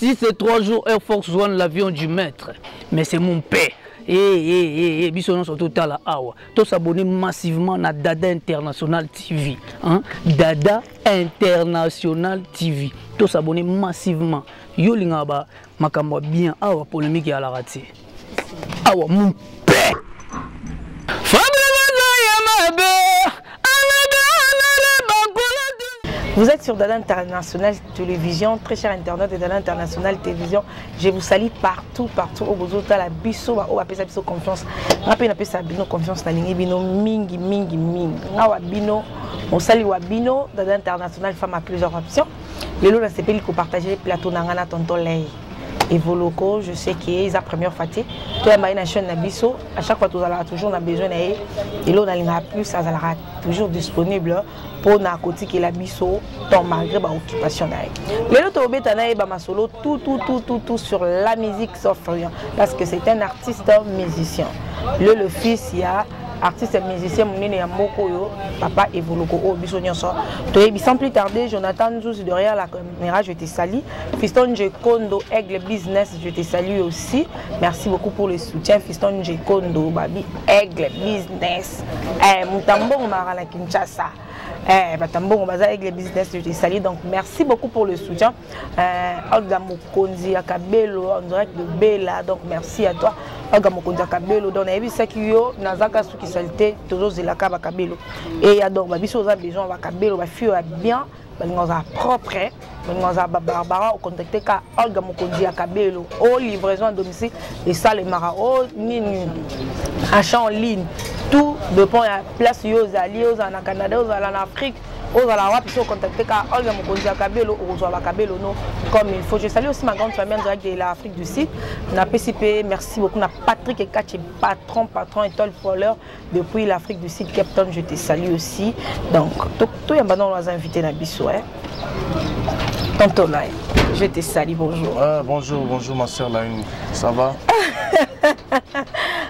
si c'est 3 jours Air Force One, l'avion du maître, mais c'est mon père. Bisson surtout à la Awa. Tous s'abonner massivement à Dada International TV. Hein? Dada International TV. Tous s'abonner massivement. Yo lingaba makamba bien Awa polémique à la raté. Awa mon père. Vous êtes sur Dada International Télévision, très cher internaute de Dada International Télévision. Je vous salue partout au besoin de la biso, au appelle ça biso confiance. Rappelez appelle ça bino confiance na lingi bino mingi. Awa bino, on salue wa bino Dada International femme à plusieurs options. Les lots c'est pays qu'on partager les plateaux nangana tonton lay. Et vos locaux, je sais qu'il y a la première fatigue. Tout le monde chaîne Nabiso, à chaque fois, tu as toujours besoin d'aller. Et là, on a plus, ça sera toujours disponible pour na côté qui est la biso, malgré l'occupation. Les autres, solo tout sur la musique sauf rien. Parce que c'est un artiste musicien. Le fils, il y a artiste musicien, mon ya moko papa Evoloko au biso nyonso. Sans plus tarder, Jonathan Zou derrière la caméra, je te salue. Fiston Jekondo Aigle Business, je te salue aussi. Merci beaucoup pour le soutien. Fiston Jekondo Babi Aigle Business. Mutambo Mara la Kinshasa. Batambo Baza Aigle Business, je te salue. Donc merci beaucoup pour le soutien. Olga Mokonzi Akabelo en direct de Bella. Donc merci à toi. Olga Mokonzi Akabelo. Donc on a vu ça qui yo Nazaka qui saleté toujours la caba Kabelo et donc ma biso za besoin va Kabelo va fuir bien on a propre on a Barbara au contacter ka Olga Mokonzi Kabelo au livraison à domicile et ça les mara au nini achat en ligne tout dépend à place yo zali aux en Canada aux en Afrique aux à la roi puis contacter ka Olga Mokonzi Kabelo au reçoit Kabelo non comme il faut. Je salue aussi ma grande famille en direct de l'Afrique du Sud na PCP. Merci beaucoup na Patrick et Kachi patron étoile follower depuis l'Afrique du Sud Cape Town. Je te salue aussi. Donc tout y a maintenant on va inviter na biso tonton là. Je te salue, bonjour. Bonjour ma soeur Laïni. Ça va?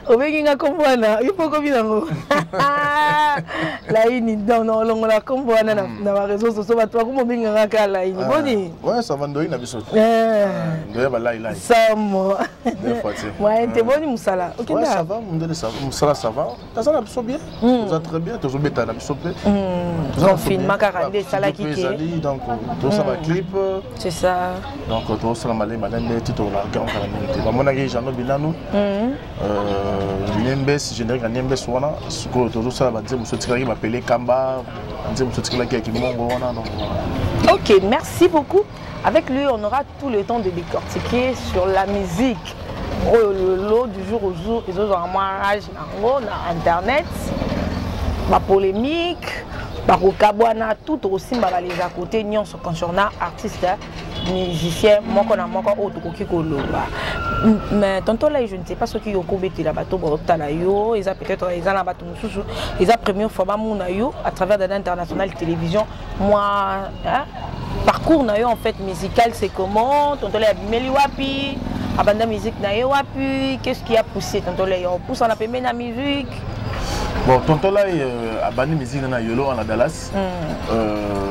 Obenga kombwana, il faut combien nango. Laïni non la kombwana na réseaux sociaux ba toi comment benga ngaka Laïni. Boni. Ouais, ça va ndoyi na biso. Ndoya ba lai. Samo. Deux fois tu. Ouais, t'es boni musala. OK. Ouais, ça va, musala ça va. Ça va biso bien. Ça très bien, toujours beta na biso pe. On filme makarande sala kiki. Donc tout ça va clip. C'est ça. Donc tout ça malé madame titre la grand calamité. Ba mona ngi jano bilano. Niembes générique Niembes wana siko tout ça va dire monsieur Tikaki m'appeler Kamba, dire monsieur Tikaki qui mongo wana donc. OK, merci beaucoup. Avec lui, on aura tout le temps de décortiquer sur la musique. Le lot du jour au jour, les autres mariage na internet, ma polémique, par Kabwana, tout aussi les à côté, nous sommes concernant artistes, musiciens, moi qu'on a autre qui mais tantôt là, je ne sais pas ce qui ont combattu la bateau, ils ont peut-être ils ont la bateau, ils ont première fois à travers Dada International Télévision. Moi, parcours en fait musical, c'est comment tantôt là, Meliwapi, abandon musique Wapi, qu'est-ce qui a poussé tantôt là, on pousse en la la musique. Bon, tonton là, abandon musique dans Yolo en Dallas.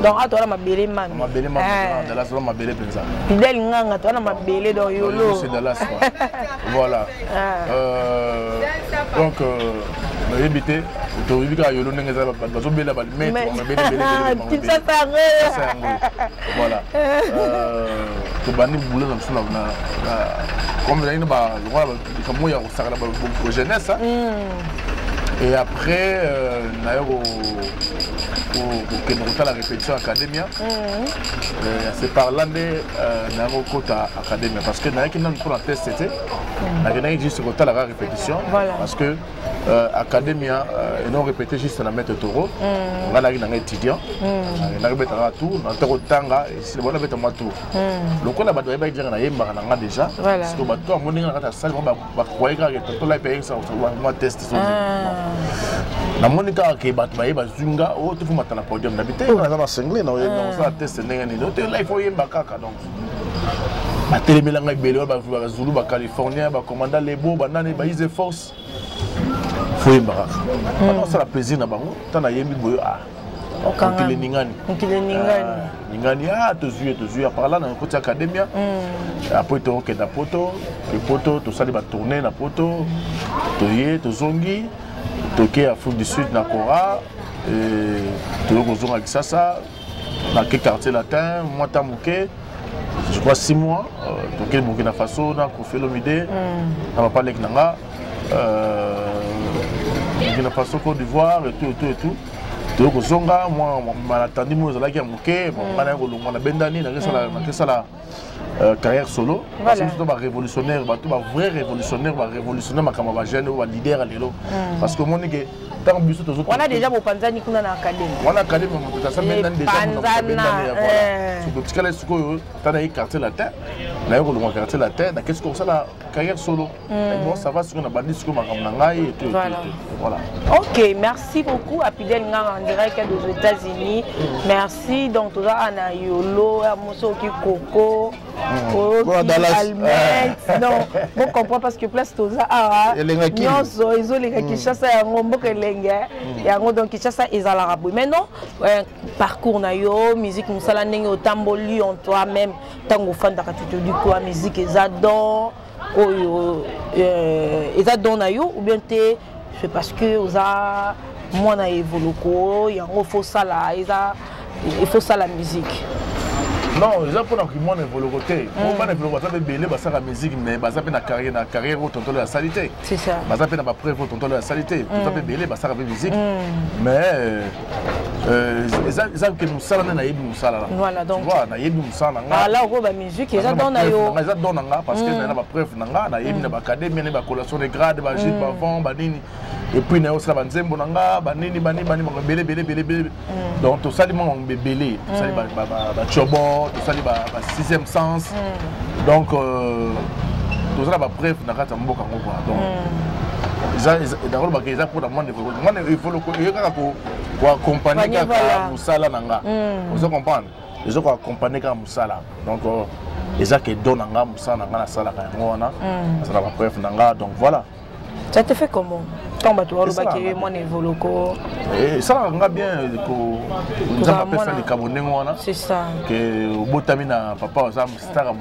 Donc, à toi, ma belle man. Ma belle man, Dallas, ma belle pensa. Fidèle nganga, toi, ma belle dans Yolo. C'est Dallas, quoi. Voilà. Donc, j'ai habité, tu as vu que Yolo n'est pas belle, mais tu sais pas. Voilà. Tu as banni boulot dans ce là. Comme il y a une barre, il y a une jeunesse. Et après, la répétition Academia, c'est par là que Academia. Parce que pour la test, c'était juste la répétition. Parce que Academia, ils ont répété juste la mettre taureau. On a un étudiant. On a répété tout. On a répété tanga. Et c'est bon, on a répété tout. Le coup, on a dit qu'on a déjà. Parce que toi, on a dit ça, on va croire que là, on va tester. Na monika ke bat ba yeba zunga o to fuma tana podium d'habiter on a singlé na on test ndenge ni to life yemba kaka donc ba telemela ngai belo ba Zulu ba California ba commandant lebo ba nani ba Easy Force faut yemba kaka on ça la plaisir na bango tana yembi boyo Mokile Ningani. Ningani, tu par là, dans le côté académia. Après, tu as des poteaux, tu as des tournées, des poteaux, tu as zongi, tu as Afrique du Sud, Nakora, tu as Kisasa, dans quel quartier latin, moi, tu as je crois 6 mois, tu as Burkina Faso, tu as Kofi Olomide, tu as parlé avec Nanga, Burkina Faso, Côte d'Ivoire, et tout. Donc, moi, je attendu moi, je l'ai dit, je Bendani, la carrière solo. Parce que je suis révolutionnaire, un vrai révolutionnaire, un jeune, un leader. Parce que moi, on a déjà mon Panzani qui est en académie. On a académie, on a déjà un quartier latin. On a quartier latin. Qu'est-ce qu'on a la carrière solo? Ça va sur une bandit sur voilà. Ok, merci beaucoup à Pidel Ngang en direct des États-Unis. Merci. Donc, tout ça, Anna Yolo, Amosoki Coco, Almet. Non, vous comprenez parce que place tout ça, ils ont les Kinshasa, donc Kinshasa, ils ont la rabouille. Maintenant, parcours na yo, musique, musala nengi au tamboli en toi-même, tango fan tu te dis quoi, musique, ils adorent, ils adorent na yo, ou bien t'es, c'est parce que vous avez moi na évolué, il faut ça là, il faut ça la musique. Non, ils ont pour que moi évolue côté. Moi évolue ça belé bah ça la musique mais bah ça peut na carrière au tonton de la salité. C'est ça. Bah ça peut na ba preuve au tonton de la salité. Ça peut belé bah ça la musique. Mais ils ont que nous ça na yebi nous ça là. Voilà donc. Tu vois na yebi nous ça là. Ah là on va musique ils ont donné yo. Ils ont donné parce que na ba preuve na yebi na ba académie na ba collation de grade ba gîte ba vent ba nini. Et puis na aussi la banzembo na ba nini ba belé. Donc tout ça les gens belé, tout ça les ba chobo tout ça les sixième sens. Donc tout ça la preuve na kata mboka ngoko. Donc ils ont pour la monde il faut ko accompagner ka musala nanga. Vous comprenez? Ils ont accompagner ka musala. Donc ils ont que donne nanga musala nanga na sala ka ngona. Ça la preuve nanga donc voilà. Ça te fait comment? Quand tu as le mon évolue. Et ça va bien nous avons appelé ça les Camerounais. C'est ça. Que au Botamina papa ça star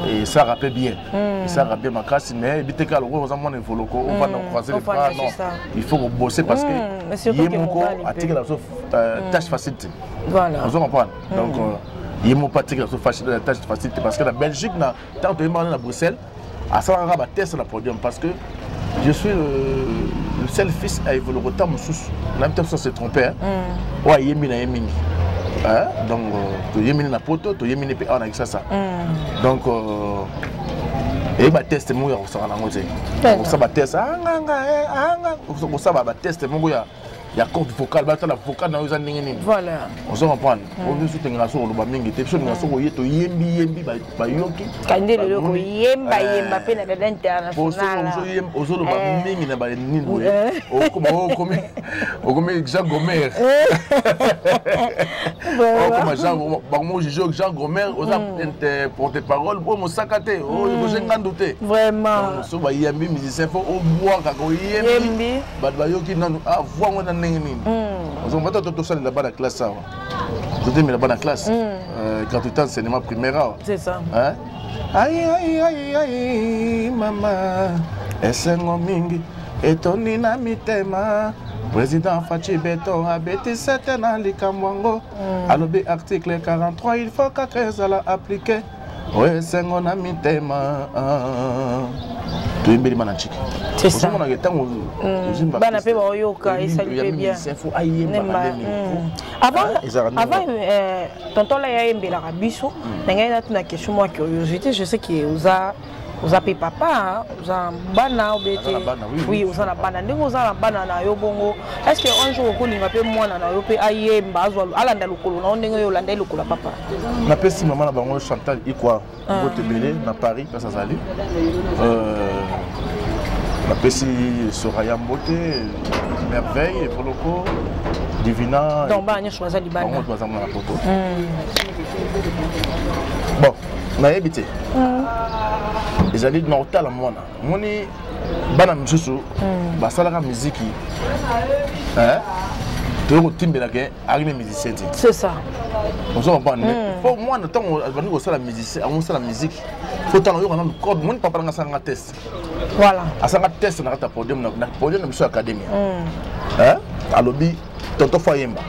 et ça rappelle bien. Ça rappelle bien ma classe mais éviter que on mon évolue on va nous croiser les bras non. Il faut bosser parce que Yemoko a tiré la tâche facilité. Voilà. Vous comprenez? Donc Yemoko a tiré la tâche facilité parce que la Belgique na tant de à Bruxelles à ça on va tester le podium parce que je suis le seul fils à évoluer autant sous même temps ça s'est trompé ouais yemina donc to yemina na poto to yemina pe on a ça donc et ba test mo ya ko sala ngote ko ba test ko ça ba test mo ya corde vocale ba la vocale na uzani nini voilà on se comprend on se tenga so lo ba mingi te so nga so yeto yembi ba yoki kande le ko yemba pe na de international o so lo ba mingi na ba nini o comme Jean Gomer comme Jean Gomer o za porte-parole pour mo sakate o jenga ndoute vraiment so ba yembi musicien faut o boire ka ko yembi ba yoki na voix on on va tout ça là-bas la classe ça. Tout est là-bas la classe. Quand tu es en cinéma primaire. C'est ça. Hein? Aïe maman. Esengo mingi etoni na mitema. Président Fachi Beto a bêté certainement les Kamwango. Alobi article 43 il faut qu'à 13 à la appliquer. Ouais esengo na mitema. Tu es bien manachiki. C'est ça. Bana pe ba yoka et ça lui bien. Avant tonton la ya yembela rabiso, na tuna question moi curiosité, je sais que vous avez papa, vous avez bana obété. Oui, vous avez bana. Ndenge vous avez bana na yo bongo. Est-ce que un jour ko linga pe mwana na yo pe ayemba azwa alanda lokolo na ndenge yo landa lokolo papa. Na pe si maman na bango Chantal ikwa bote belé na Paris quand ça s'allait. La Pessi Soraya Mbote, Merveille, Evoloko, Divina. Donc, on a choisi Liban. Bon, on a habité. Les années de Nauta, la moine. Moni, Bana Moussou, Basala musique. tu timbela ke arrive musicien. C'est ça. On s'en comprend. Faut moi le temps on va faire la musicien, on fait la musique. Faut tant on a code mon papa nga sanga test. Voilà. Asanga test na ta podium na biso académie. Hein? Alobi tonto Fayemba.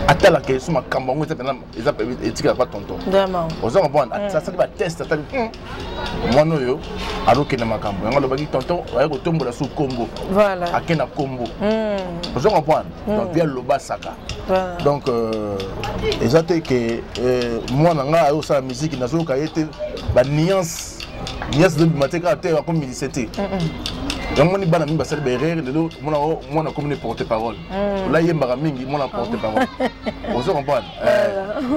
Atala ke suma kambango ils appellent etika pas tonton. Vraiment. On s'en comprend. Ça ça va test ça. Moi no yo aloke na makambo. Ngalo baki tonton oya ko tombola sous Congo. Voilà. Akena Congo. On s'en comprend. Donc via loba saka. Donc exactement que moi nanga ayo sa musique na zo ka été ba nuance de bibliothécaire te comme musicien. Donc mon ibana mimba sel berere lelo mona comme ne porte-parole. Là yemba mingi mona porte-parole. On se comprend.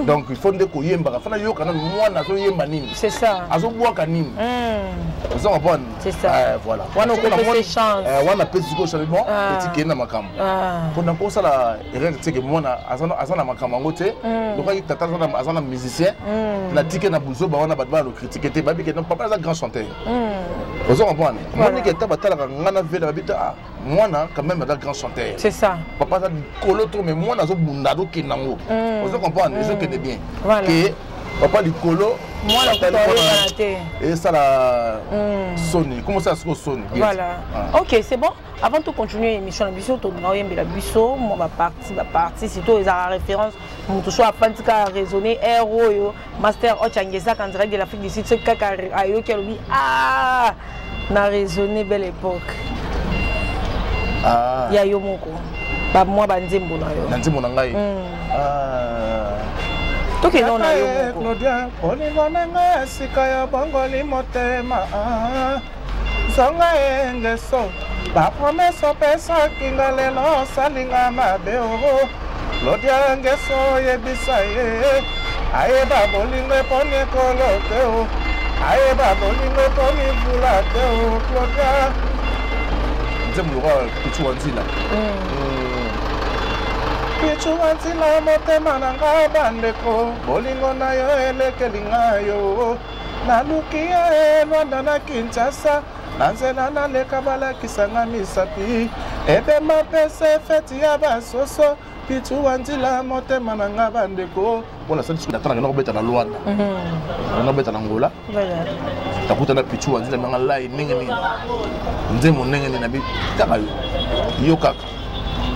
Donc il faut ndeko yemba fana yo kana mona zo yemba nini. C'est ça. Azo boa kanini. On se comprend. C'est ça. Voilà. Wana ko na chance. Wana petit ko changement petit kena makambo. Pour na ko sala erreur te que mona azana makambo ngote. Donc il tata azana musicien. Na tike na buzo ba wana ba lo critiquer te ba bi que non papa za grand chanteur. On se comprend. Moni que tata ngana vela babita mwana quand même un grand chanteur. C'est ça. Papa ça colo trop mais mwana zo bundado kinango. On se comprend, les gens qui bien. Voilà. Que papa du colo mwana et ça la Sony. Comment ça se sonne? Voilà. OK, c'est bon. Avant de continuer l'émission la biso to na yembe la biso, moi va partir surtout les références mon tout soit fantika raisonner héros yo master Ochangesa quand direct de l'Afrique du Sud ce kaka ayo qui lui ah na raisonné belle époque. Ah. Ya yo moko. Ba moi ba nzembo na yo. Nzembo na ngai. To ke non na yo moko. Claudia, olingo na ngai sika ya bongoli motema. Zonga engeso. Ba promesse pesa kinga lelo salinga mabe o. Claudia engeso yebisa ye. Aye ba bolingo pone kolote o. Aye ba bolingo pone bulate o Claudia. Nzembo ro Pichu Wanzila. Pichu Wanzila motema na nga bandeko. Bolingo na yo elekelinga yo. Nalukia Rwanda na Kinshasa. Nanzela na leka balakisanga misapi. Ebe mapese feti ya basoso. Pichu Wanzila motema na nga bandeko. Bona sadi siku natana ngena kubeta na Luanda. Ngena kubeta na Angola. Voilà. Takuta na Pichu Wanzila manga lai ningi ningi. Nzembo ningi ningi nabi taka yo kaka.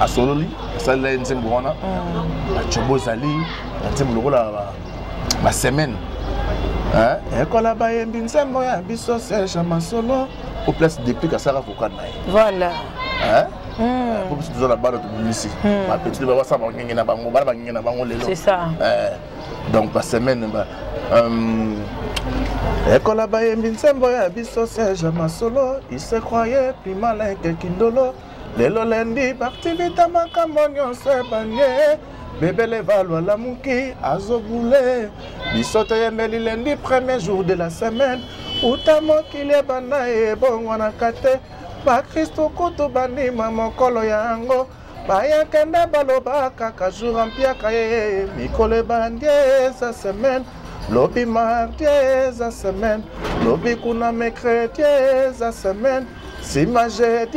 Asololi, asala nzembo wana. Achobo zali, nzembo lokola ba semaine. Ekola ba yembi nzembo ya biso Serge Masolo au place depuis ka sara fokana. Voilà. Pour que tu la balle de ici. Ma petite va ça bangi na bango, ba bangi na bango lelo. C'est ça. Donc par semaine Ekola ba yembi nzembo ya biso Serge Masolo, il se croyait plus malin que Kindolo. Lelo lendi parti vita makambo nyonso ebanye. Bébé les valois la mouki azoboulé. Bisote yembeli lundi premier jour de la semaine. Utamo kile bana e bon wana kate. Ba Christo kutu bani mamokolo yango. Ba yankende baloba kaka jour ampia kaye. Mikole bandie sa semaine. Lobby mardi sa semaine. Lobby kuna mercredi sa semaine. Simage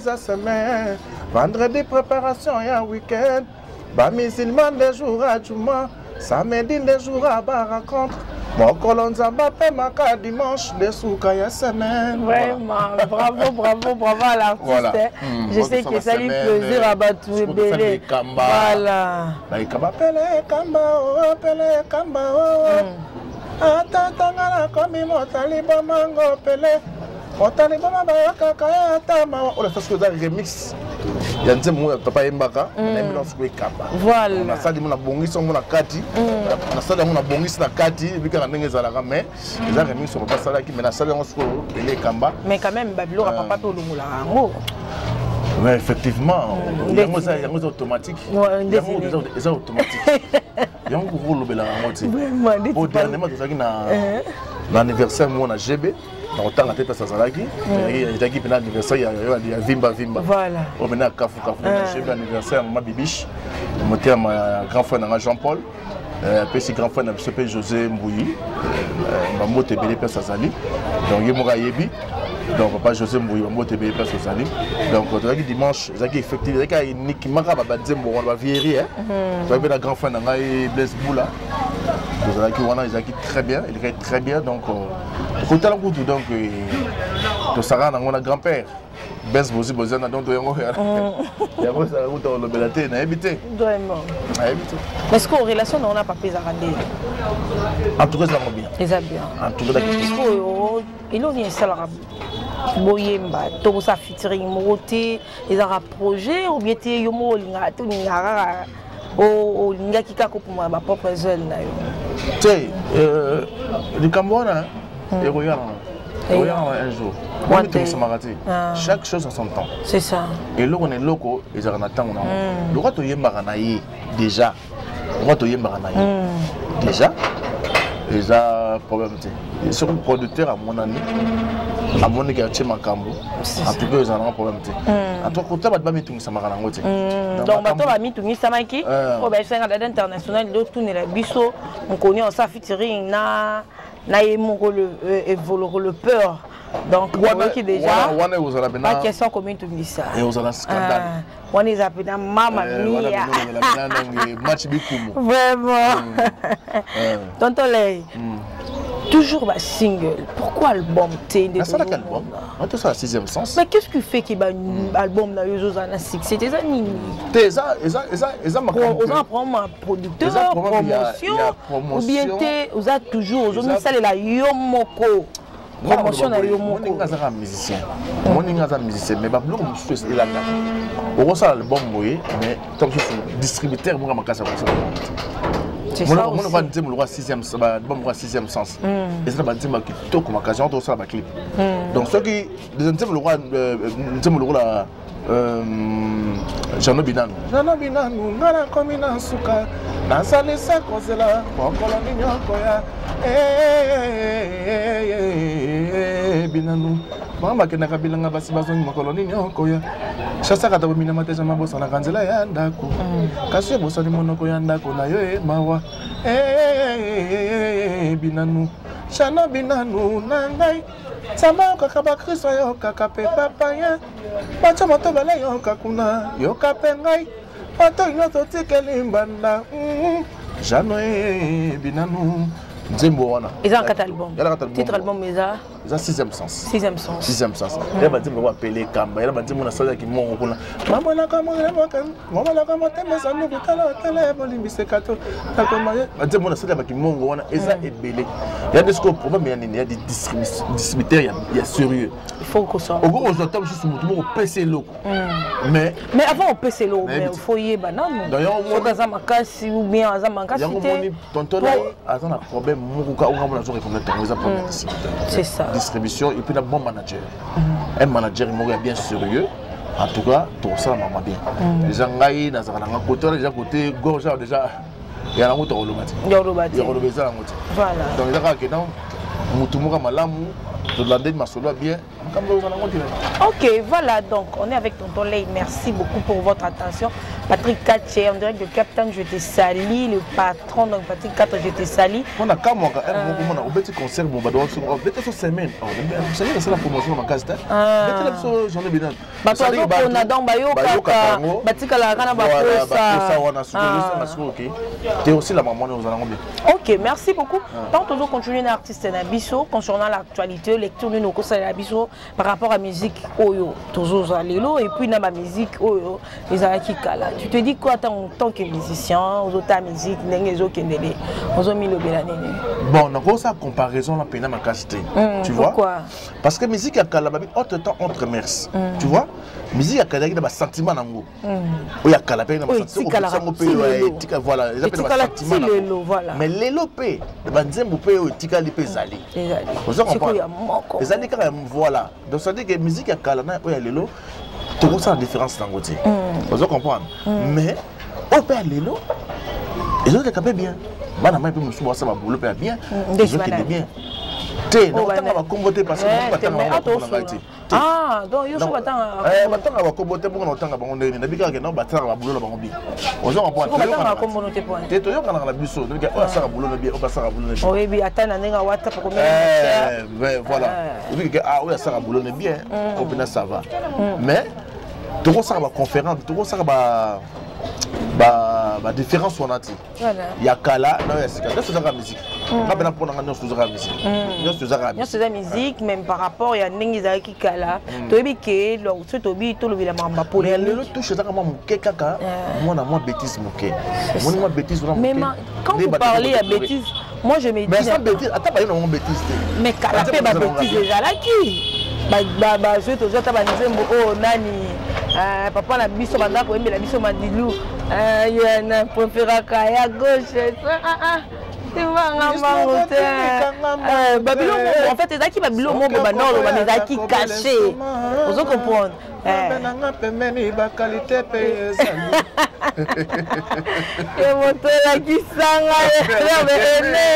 sa semaine. Vendredi préparation ya week-end. Ba musulman des jours à Juma, samedi des jours à ba rencontre. Mon colonza Mbappé maka dimanche des souka ya semaine. Vraiment, bravo à l'artiste. Voilà. Je sais que ça lui plaisir à battre belé. Voilà. Ba ikamba pele kamba o. Atata ngala komi motali bomango pele. Motali boma ba kaka atama. On a fait ce que ça remix. Il y a un peu de papa Mbaka, voilà. On a ça de mon abongis sur mon akati, on a ça de mon abongis na kati, et puis quand on est à la ramée, les amis sont pas ça là qui me la salle en soi, les kamba. Mais quand même, Babylon a pas tout le moula. Oui, effectivement, il y a un automatique. Il y a un automatique. Il y a un gros lobby là à moitié. Au dernièrement, tout ça qui n'a l'anniversaire, moi on a GB. Autant la tête à Sazalaki, il y a qui l'anniversaire, il y a Vimba. Voilà. On venait à Kafou, j'ai eu l'anniversaire à ma bibiche, je ma grand frère Jean-Paul, puis grand frère José Mbouyi, ma moto est belé Sazali, donc il m'a yebi, Donc papa José Mbouy va monter bien place au Sali. Donc dimanche, ça qui effectivement, ça qui unique maka ba Nzembo on va vieillir hein. Ça fait la grand fin dans Blaise Boula. Donc qui wana ils qui très bien, il est très bien donc côté la route donc to sara na ngona grand-père. Bes bosi bozana donc yango ya. Ya ko ça route on le belaté na habité. Vraiment. Na habité. Mais est-ce qu'en relation on a pas payé Zarandé? En tout cas ça va bien. Ça bien. En tout cas il on est ça boyemba to sa featuring moté ils ont projet ou bien té yo mo linga to linga o linga kika ko pour ma propre zone na yo. Tu le Cameroun et regarde un jour. Chaque chose a son temps. C'est ça. Et là on est loco ils ont un temps le roi to yemba na yi déjà. Le roi to yemba na yi déjà. Ils ont problème ils sont producteurs à mon année. À mon égal, tu m'as cambo. En tout cas, ils ont un problème. En tout cas, tu vas mettre tout ça à l'angoisse. Donc, tu vas mettre tout ça à l'angoisse. Oh, ben, c'est un cadre international. D'autres tournent la biseau. On connaît en ça, featuring, na le peur. Donc, on qui déjà. Pas question commune tout ça. Et vous avez un scandale. On les appelle Mamma Mia. Match Bikoumou. Vraiment. Tonton Lay. Toujours ma single. Pourquoi album? C'est ça l'album. On ça sixième sens. Mais qu'est-ce qui fait qu'il y a un album dans les autres succès? C'est ça nini. Ça ma on a prendre un producteur, promotion. Ou bien vous êtes toujours vous avez ça la yomoko. Promotion na yomoko. Moi n'ingasa musicien. Moi n'ingasa musicien mais ba bloc je suis là. On ça album mais tant que distributeur moi ma casse ça. C'est ça aussi. On a dit le sixième sens. Et ça va dire que tout comme occasion tout ça va clip. Donc ceux qui deuxième le roi la Jano Binanu ngana komina suka nasale sa kozela kokola minyoko ya Binanu mama kenaka bilanga basi bazongi makolo nyoko ya chasa kata bomina mateja mabosa na kanzela ya ndako kasi bosa ni monoko ya ndako na yo mawa Binanu Jano Binanu nangai Sama kaka Kristo yo kaka pe papa ya Bacha moto bale yo kakuna yo kape ngai Bato nyoto tikeli mbanda Jano Binanu Nzembo wana. Ils ont un album. Titre album mais ça. Ils ont sixième sens. Sixième sens. Sixième sens. Il y a bâtiment qu'on appelle Kamba. Il y a bâtiment qu'on a qui monte. Maman la comment maman la comment t'aimes ça nous butala télé bolimbi c'est kato. La comment bâtiment qu'on a ça qui monte wana. Ils ont ébélé. Il y a des scopes problème il y a des distributeurs il y a sérieux. Il faut qu'on soit. Au gros on attend juste tout le monde PC loco. Mais avant on PC loco mais il faut y banane. D'ailleurs on dans un makasi ou bien dans un makasi. Tonton là attends un problème. C'est ça. Distribution et puis un bon manager. Un manager il bien sérieux. En tout cas, tout ça maman bien. Les gens gaï dans un côté, les gens côté gorge déjà. Il y a un autre rolobati. Il y a un autre. Voilà. Donc il y a que non. Mutumura malamu. Je l'ai dit ma solo bien. Ok, voilà donc on est avec Tonton Lay. Merci beaucoup pour votre attention. Patrick Katché, en direct de Captain, je te salue. Le patron, donc Patrick Katché, je te salue. On a quand même un petit concert, on va devoir se semaine. Vous savez, c'est la promotion de ma case. J'en ai bien. On a donc tu es aussi la maman, nous allons bien. Ok, merci beaucoup. Tant toujours continuer l'artiste Nabiso concernant l'actualité, lecture de nos conseils Nabiso par rapport à la musique Oyo, toujours à l'élo, et puis dans ma musique Oyo, les Araki Kala. Tu te dis quoi en tant que musicien, aux autres musiques, les autres qui aux mis le bélané? Bon, on a ça comparaison la peine à ma qualité. Tu vois? Pourquoi? Parce que musique à Kala, autre temps entre mers. Tu vois? Musique à Kala, il y a des sentiments dans le mot. Il y a Kala, il y a des sentiments. Voilà, ils appellent des sentiments. Mais l'élopé, les banzem, vous pouvez tika lipe zali. Vous comprenez? Les années quand même, voilà. Donc ça veut dire que musique à Kala, il y a l'élo. Tu vois la différence dans le côté. Vous comprenez? Mais au père l'élo, les autres capent bien. Madame, il peut me souvoir ça, ma boule bien. Les autres qui est bien. Té, non, on va comboter parce que ah, donc il y a un va comboter pour on a des nabika qui n'ont pas de boulot là bambi. On a pas de communauté point. Té to yo kana la biso, donc on ça boulot bien, on ça boulot bien. Oui, bien attends na WhatsApp pour combien voilà. Oui que ah oui ça boulot bien, on peut ça va. Mais tout ça va conférence, tout ça va différence on a dit. Il y a Kala, non c'est ça. C'est la musique. Pas bien pour nous c'est la musique. C'est la musique même par rapport il y a ningi qui Kala. Tobi ke lo ce tobi tout le villa mamba pour les le touche ça comme mon kaka. Moi na moi bêtise mon ké. Moi bêtise on. Mais quand vous parlez à bêtise, moi je me dis mais ça bêtise, attends pas non bêtise. Mais Kala fait ba bêtise déjà là qui ba je toujours ta ba nzembo oh nani papa na biso banda ko embela biso madilu ya na préféra kaya gauche tu vas ngamba babilo en fait ezaki babilo mo banda lo ba ezaki caché vous comprendre nanga pembeni ba qualité pe ezali et moto la kisanga ene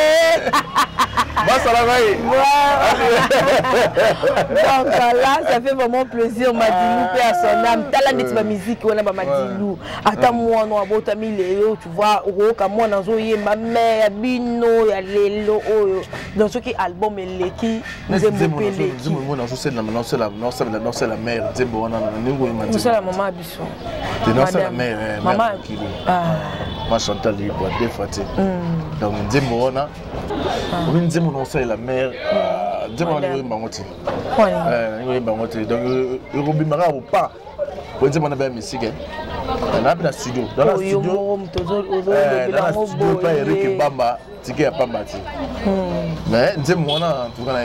donc là ça fait vraiment plaisir Madilou paix à son âme tala neti ba musique wana ba Madilou ata moi no abota mileo tu vois oka moi nazo yemba mère bino ya lelo oyo dans ce qui album eleki nzembo peleki nzembo nazo c'est la mère nzembo wana ningo imandi c'est la maman biso c'est la mère maman kilo ma Chantal libre des fois donc nzembo wana nzembo non c'est la mère nzembo wana yo mbangoti yo mbangoti donc yobi mara ou pas nzembo na ba musique na bien studio dans la studio pas Eric Bamba tike ya Pamba ti mais nzembo wana en tout cas na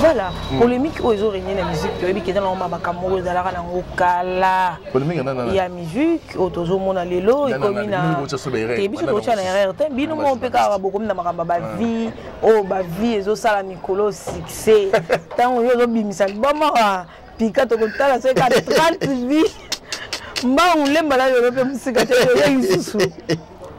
voilà polémique aux origines de la musique puis qui dans ma bakamoro dans la kala polémique il y a musique autozo mona lelo et comme na et biso to cha na erreur te bino mo pe ka beaucoup na makamba ba vie oh ba vie ezo sala mikolo succès tant yo zo bimisa bama pika to kontala c'est 30 vie mba ulemba la yo pe musika te yo yususu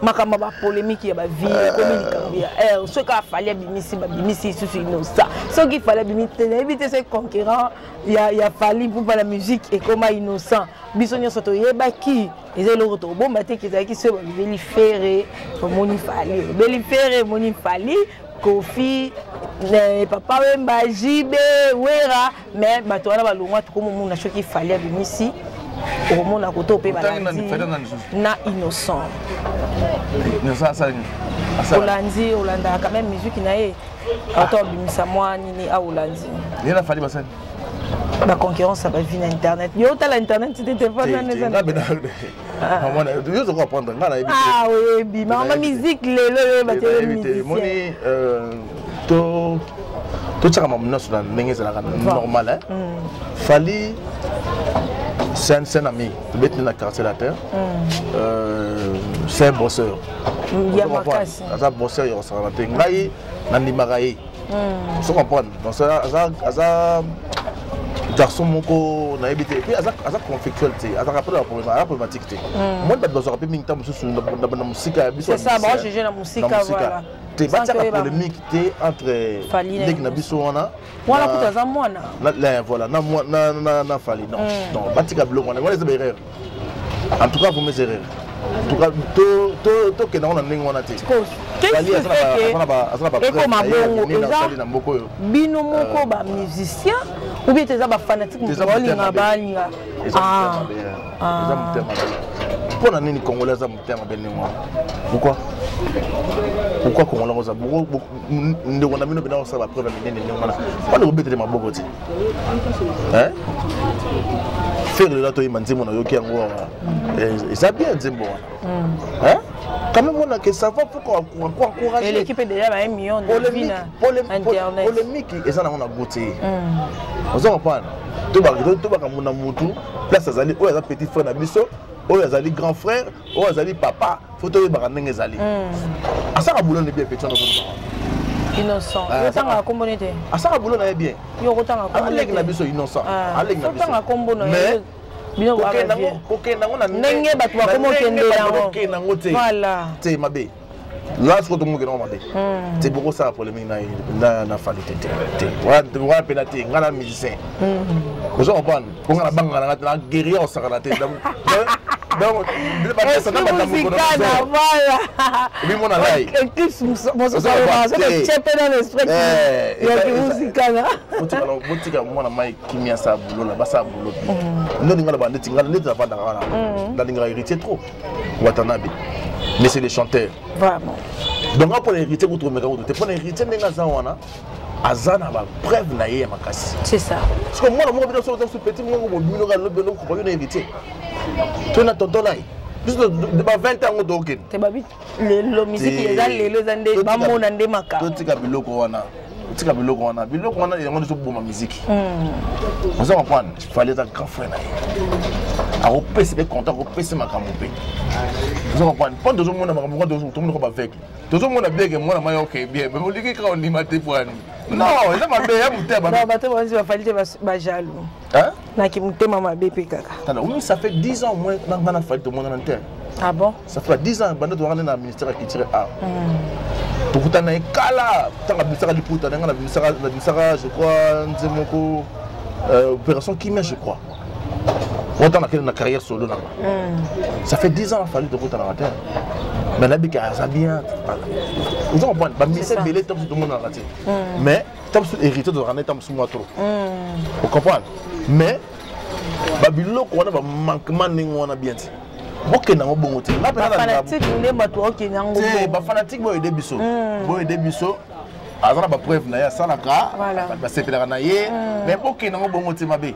makamba ba polémique ya ba vie comme il cambia ce qu'a fallu bimisi susu innocent ce qu'il fallait bimiter éviter ces concurrents il a fallu pour la musique et comme innocent bisonyo soto yebaki ezelo roto bomba te ki se beli ferré moni fali beli ferré moni fali Kofi papa wemba jibe wera mais bato wana balongwa to comme mona choki fallait bimisi au monde à côté pe balandi na innocent Olanda quand même musique na ye auto bimisa moi nini a Olandi il a fallu basan la concurrence ça va venir internet yo ta l'internet c'était pas dans les années yo je comprendre ah oui bi ma musique le ba te musique moni to tsaka mamna sur la ndenge la normal hein fali c'est un ami, tu es dans la quartier de la terre. C'est un bosseur. Il y a ma casse. C'est un bosseur, il y a un bosseur. Nandi Maraï. Tu comprends? Donc, c'est un garçon moko na ebité puis aza conflictualité aza rapport la problématique moi ba dozo rappeler mingi tamu susu na musika biso c'est ça moi j'ai na musika voilà te batia la polémique te entre nek na biso wana voilà pour ça mwana voilà na Fali non donc batika bloc on les erreurs en tout cas vous mes erreurs en tout cas to que na ndenge wana te bino moko ba musicien ou bien tes ba fanatique molinga balinga pour la nini congolais za mutema benema pourquoi congolais za beaucoup ndeko na bino bina osala preuve minene ngwana pas le betele maboko ti hein faire le lato imanzimo na yoki yango et ça bien nzembo hein quand même on a que ça va pour encourager et l'équipe est déjà à 1 million de vues internet polémique et ça on a goûté on s'en prend tout ba kamuna mutu place azali o ya petit frère na biso o azali grand frère o azali papa photo ba ndenge ezali asaka boulot ne bien petit on innocent yotanga kombo nete asaka boulot na bien yo kotanga kombo alek na biso innocent alek na biso tanga kombo na bino ba bien OK nango na ndenge bato ba komo kende yango nango te voilà te mabe Là, je trouve que c'est beaucoup ça pour les mecs na fallu tete. Ouais, pénaté, ngala musicien. Vous comprenez? Pour la banque la guerrier au saranaté. Donc, est-ce que musical voilà. Oui, mon alaï. Éclipse mon ça c'est chepé dans l'esprit. Il y a du musical. Motika moi na mai kimia sa boulot là, basa boulot. Non ngala ba netinga neta pas dans là. La linga héritier trop. Watanabe. Mais c'est les chanteurs. Vraiment. Donc pour l'héritier vous trouvez que pour l'héritier nenga zawana azana ba preuve na ye makasi. C'est ça. Parce que moi moi bien sur petit moi mo bino ga lobe no ko héritier. Tu na tonton là. Juste de 20 ans au Dogen. C'est babi le musique les gens les zande ba mo na ndemaka. Totika biloko wana. Totika biloko wana. Biloko wana yango so boma musique. On se comprend. Il fallait être grand frère na ye. A opesi be content opesi makambo pe. Vous comprenez? Pas de monde makambo tout le monde va avec. Tout le monde a bien que moi na mayo OK bien. Mais vous dites que on dit maté pour ani. Non, ça m'a bien muté ba. Non, baté moi va falloir ba jaloux. Hein? Na ki muté mama bébé kaka. Oui, ça fait 10 ans moins dans la fête de mon antenne. Ah bon? Ça fait 10 ans bande de rendre dans le ministère qui tire A. Pour vous t'en kala, tant la ministère du puta, dans la ministère je crois nzemoko opération Kimia je crois. On a une carrière solo là. Ça fait 10 ans qu'il a fallu de vous dans la terre. Mais là, il y a bien. Vous comprenez? C'est belé, tout le monde dans la terre. Mais, tu as hérité de ramener tam sous moi trop. Vous comprenez? Mais, Babylone, on a un manquement, on a bien dit. Ok, on a bon côté. Là, fanatique, on est battu. Ok, on a bon. C'est fanatique, bon, il est bisso. Bon, il est bisso. Azana ba preuve na ya salaka ba sepela na ye mais OK na bon côté mabé.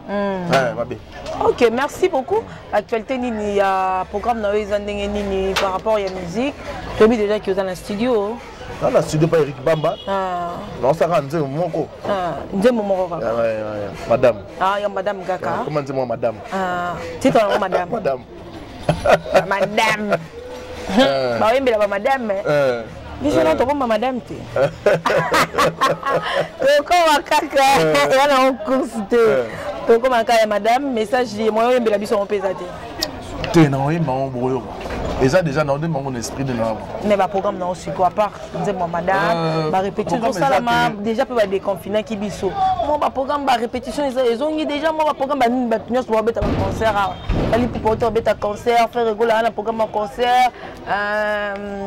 Mabé. OK, merci beaucoup. Actualité nini ya programme na yo ndenge nini par rapport à la musique. Tu as déjà qui est dans le studio. Dans le studio pas Eric Bamba. Non ça rend moko. Nzembo moko. Ouais, madame. Ah, ya madame Gaka. Comment dire moi madame? Titre madame. Madame. Madame. Ba oui mais la madame. Biso na to comme madame te. To comme kaka, ya na course te. To comme kaka madame, message moi yembela biso on pesa te. Te na oyemba on boyo. Et ça déjà dans mon esprit de là. Mais ba programme na aussi quoi part, moi madame, ba répétition ça là déjà peut ba déconfiner ki biso. Moi ba programme ba répétition ils ont déjà moi ba programme ba nini ba nyos ba beta concert. Ali pour porter beta concert, faire rigoler na programme concert.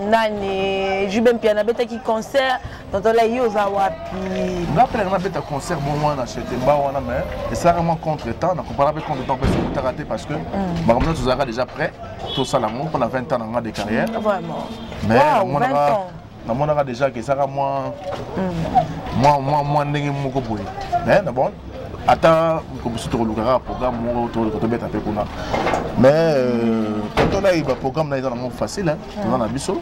Nani Jubem Piana beta qui concert dans la yoza wapi. Après on a beta concert bon moi na acheté ba wana mais et ça vraiment contre-temps, on comprend pas contre-temps parce que tu as raté parce que ma maman tu as déjà prêt tout ça là on a 20 ans dans de carrière. Vraiment. Mais on a déjà que ça moi ndenge moko boy. Mais d'abord attends comme si tu regardes programme moi autour de côté bête après qu'on a. Mais quand on a eu le programme là dans facile hein, dans la biso,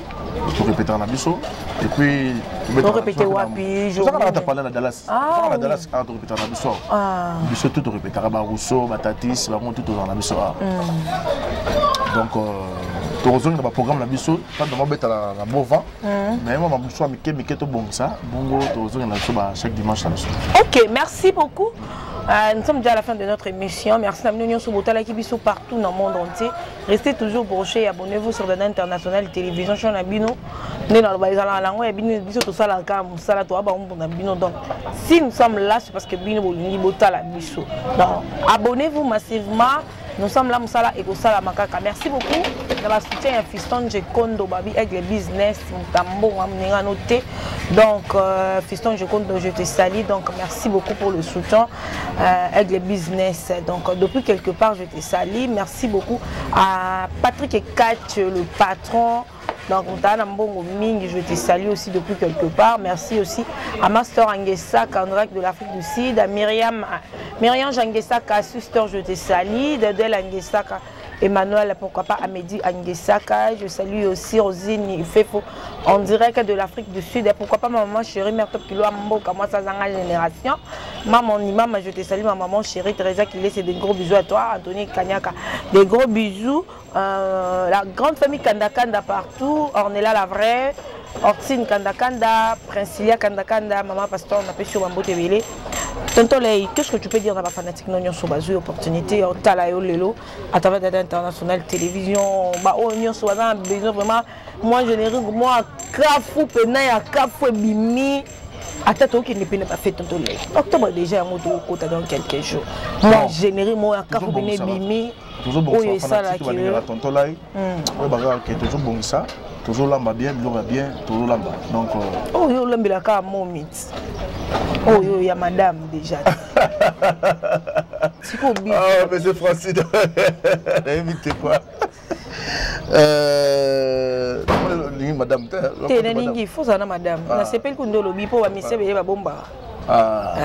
pour répéter dans la biso et puis pour répéter wapi je. Ça on a parlé à Dallas. On a Dallas à répéter dans la biso. Biso tout répéter à Rousseau, Batatis, vraiment tout dans la biso. Donc heureusement dans le programme la biso, quand on va mettre la bon vent, mais moi je suis Mickey tout bon ça, bongo heureusement dans chaque dimanche là. OK, merci beaucoup. Nous sommes déjà à la fin de notre émission. Merci à nous sur Botala qui sont partout dans le monde entier. Restez toujours branchés et abonnez-vous sur Dada International Télévision. Je suis Bino. Donc, si nous sommes là, c'est parce que Bino Bolingi Botala Biso. Donc, abonnez-vous massivement. Nous sommes là, Moussala et Kosala Makaka. Merci beaucoup. Dans la soutien à Fiston Jekondo, Babi, avec les business, Moutambo, Mouamnéga noté. Donc, Fiston Jekondo, je te salue. Donc, merci beaucoup pour le soutien avec les business. Donc, depuis quelque part, je te salue. Merci beaucoup à Patrick Ekach, le patron. Donc, je te salue aussi depuis quelque part. Merci aussi à Master Angesak, en direct de l'Afrique du Sud, à Myriam Jangesak, Sister, je te salue, Dedel Angesak, Emmanuel, pourquoi pas Amédi Angesaka. Je salue aussi Rosine Fefo en direct de l'Afrique du Sud. Et pourquoi pas ma maman chérie, Mertop Kilo Amboka, moi ça zanga génération. Maman Imam, je te salue, ma maman chérie, Teresa Kilé, c'est des gros bisous à toi, Anthony Kanyaka. Des gros bisous. La grande famille Kandakanda partout, Ornella la vraie. Ortine Kandakanda, Princilia Kandakanda, Maman Pasteur, on appelle sur Mambo Tebele. Tonton Lay, qu'est-ce que tu peux dire dans la fanatique non sur bazou opportunité au talayo lelo à travers Dada International Télévision ba on sur besoin vraiment moi générique moi kafou pena ya kafou bimi attends qui ne peut pas faire Tonton Lay. Octobre déjà un moto côté dans quelques jours. Moi générique moi kafou bimi toujours bon ça fanatique va Tonton Lay. Ouais bagarre qui est toujours bon ça. Toujours lamba bien, bien, toujours lamba. Donc oh yo lambela ka momit. Oh yo ya madame déjà. C'est quoi bien? Ah mais c'est Francis. Invité quoi? Madame t'es ningi faut ça na madame. Na s'appelle kundo lobi po ba mise be ba bomba. Ah.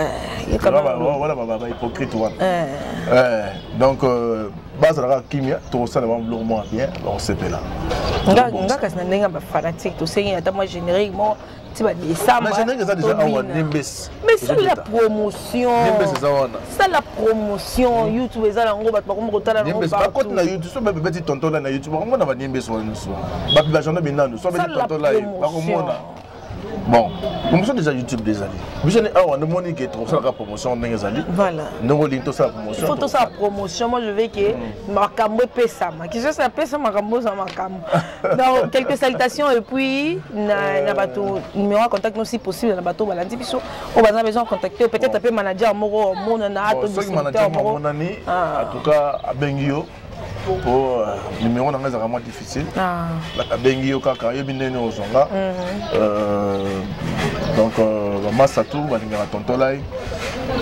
Voilà baba hypocrite one. Donc base la kimia tout ça va vraiment bien on se fait là. Nga kasna ndenga ba fanatique to sengi ata moi générique moi tu vas dire ça mais générique ça déjà awa Nimbes. Mais c'est la promotion. Nimbes ça wana. C'est la promotion YouTube eza la ngo ba ko kotala ngo ba ko na YouTube so ba petit tonton na YouTube ko na ba Nimbes wana so. Ba la journée binando so ba tonton là ba ko mona. Bon, promotion déjà YouTube des années. Vous savez, on a demandé que tu fasses la promotion des années. Voilà. Nous allons faire la promotion. Il faut faire la promotion. Moi, je veux que ma cambo paie ça. Qui je sais paie ça ma cambo ça ma cambo. Donc quelques salutations et puis na bateau numéro de contact nous si possible na bateau balandi biso. On va besoin de contacter peut-être un peu manager moro mon na ato distributeur moro. En tout cas à Bengio. Pour numéro dans vraiment difficile. La Bengio kaka yebinene ozonga. Donc massa tout va ninga Tonton Lay.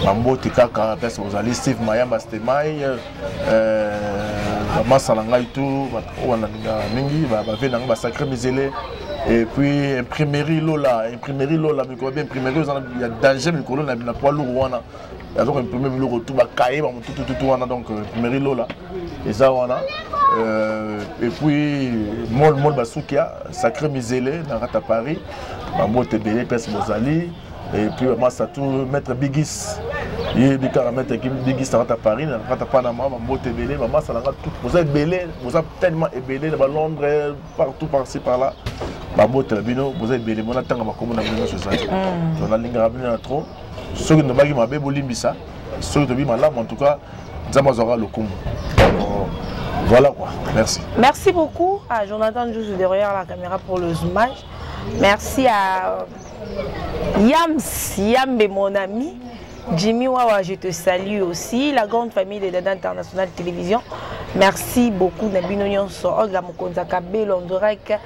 Mambote kaka parce que vous allez Steve Mayamba Stemai massa langai tout va ninga mingi va venir ba sacré misélé. Et puis imprimerie Lola mais quoi bien imprimerie il y a danger mais colonne na poids lourd wana. Il y a donc imprimer le retour ba cahier ba tout wana donc imprimerie Lola. Et ça wana et puis mol basukia sacré misélé dans Rata Paris Mambote belé pèse Mozali et puis massa tout mettre Bigis il dit qu'à mettre Bigis dans Rata Paris dans Rata Panama Mambote belé maman ça tout vous êtes belé vous êtes tellement belé dans Londres partout par-ci par-là Mambote bino vous êtes belé mon attend ma commune na société on a linga bino trop ceux qui ne bagi ma bebo limbisa ceux qui ma lame en tout cas Zamazora le Kumbu. Voilà quoi, merci. Merci beaucoup à Jonathan juste derrière la caméra pour le zoomage. Merci à Yambe mon ami. Jimmy Wawa, je te salue aussi. La grande famille de Dada International Télévision. Merci beaucoup Nabino Nyonso, Olga Mokonza Kabelo, Ondorek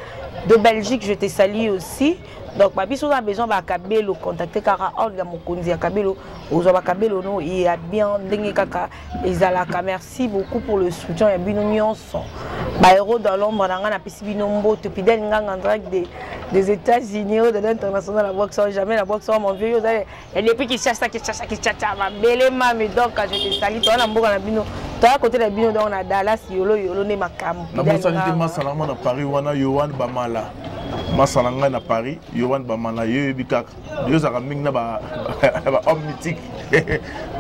de Belgique, je te salue aussi. Donc, si on a besoin de Kabelo, contacter Kara Olga Mokonza Kabelo, aux Kabelo, non, il y a bien Dengue Kaka et Zalaka. Merci beaucoup pour le soutien. Il y a Bino Nyonso. Héros dans l'ombre, on a Binombo, Topidel Ngang en direct des États-Unis, de l'international, la boxe, jamais la boxe, mon vieux. Et depuis qu'il cherche ça, ma belle mamie, donc je te salue. Toi, on a Bino. Toi, à côté de Bino, on a Dallas, Yolo, ne ma cam. La boxe, Massalama à Paris, Wana, Yohan Bamala. Massalanga à Paris, Yohan Bamala, Yobikak. Dieu a ramené un homme mythique.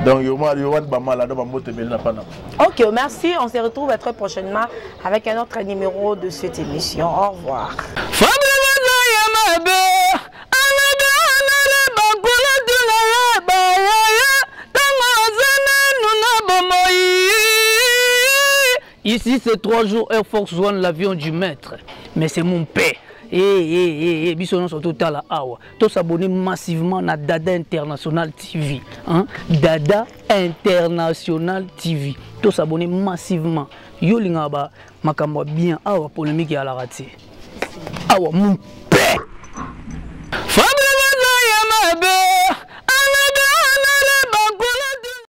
Donc, Yohan Bamala, dans Mambote Belnapana. Ok, merci. On se retrouve très prochainement avec un autre numéro de cette émission. Au revoir. Ici, c'est 3 jours Air Force One, l'avion du maître. Mais c'est mon père. Bisson surtout à la Awa. Tous s'abonner massivement à Dada International TV. Dada International TV. Tous s'abonner massivement. Yo lingaba makamwa bien Awa polémique à la raté. Awa mon